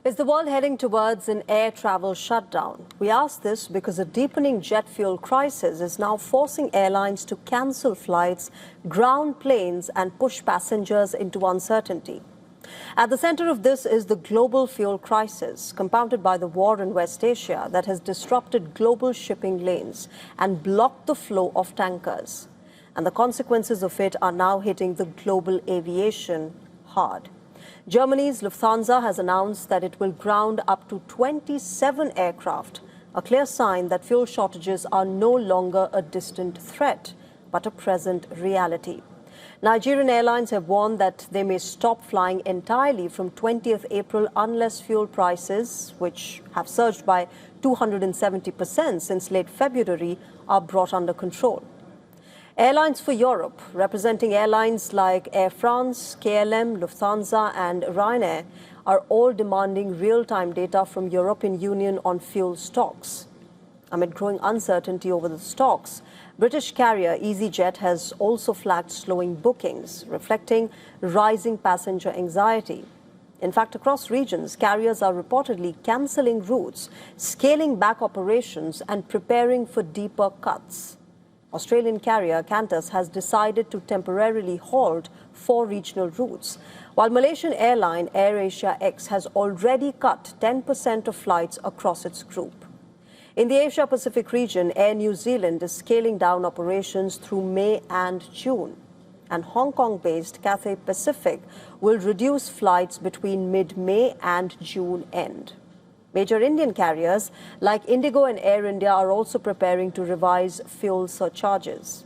Is the world heading towards an air travel shutdown? We ask this because a deepening jet fuel crisis is now forcing airlines to cancel flights, ground planes, and push passengers into uncertainty. At the center of this is the global fuel crisis, compounded by the war in West Asia that has disrupted global shipping lanes and blocked the flow of tankers. And the consequences of it are now hitting the global aviation hard. Germany's Lufthansa has announced that it will ground up to 27 aircraft, a clear sign that fuel shortages are no longer a distant threat, but a present reality. Nigerian airlines have warned that they may stop flying entirely from 20th April unless fuel prices, which have surged by 270% since late February, are brought under control. Airlines for Europe, representing airlines like Air France, KLM, Lufthansa and Ryanair, are all demanding real-time data from European Union on fuel stocks. Amid growing uncertainty over the stocks, British carrier EasyJet has also flagged slowing bookings, reflecting rising passenger anxiety. In fact, across regions, carriers are reportedly cancelling routes, scaling back operations and preparing for deeper cuts. Australian carrier Qantas has decided to temporarily halt 4 regional routes, while Malaysian airline AirAsia X has already cut 10% of flights across its group. In the Asia-Pacific region, Air New Zealand is scaling down operations through May and June, and Hong Kong-based Cathay Pacific will reduce flights between mid-May and June end. Major Indian carriers like Indigo and Air India are also preparing to revise fuel surcharges.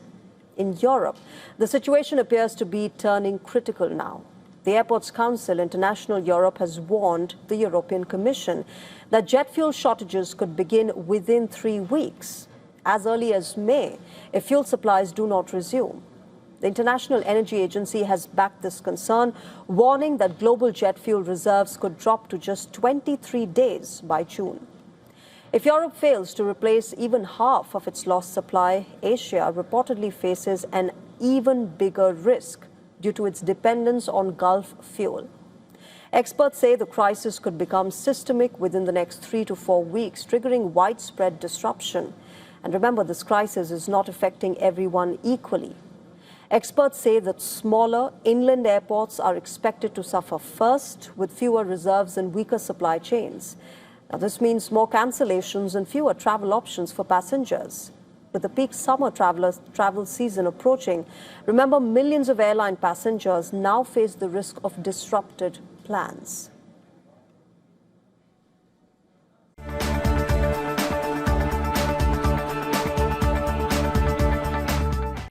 In Europe, the situation appears to be turning critical now. The Airports Council International Europe has warned the European Commission that jet fuel shortages could begin within 3 weeks, as early as May, if fuel supplies do not resume. The International Energy Agency has backed this concern, warning that global jet fuel reserves could drop to just 23 days by June. If Europe fails to replace even half of its lost supply, Asia reportedly faces an even bigger risk due to its dependence on Gulf fuel. Experts say the crisis could become systemic within the next 3 to 4 weeks, triggering widespread disruption. And remember, this crisis is not affecting everyone equally. Experts say that smaller inland airports are expected to suffer first, with fewer reserves and weaker supply chains. Now, this means more cancellations and fewer travel options for passengers. With the peak summer travel season approaching, remember, millions of airline passengers now face the risk of disrupted plans.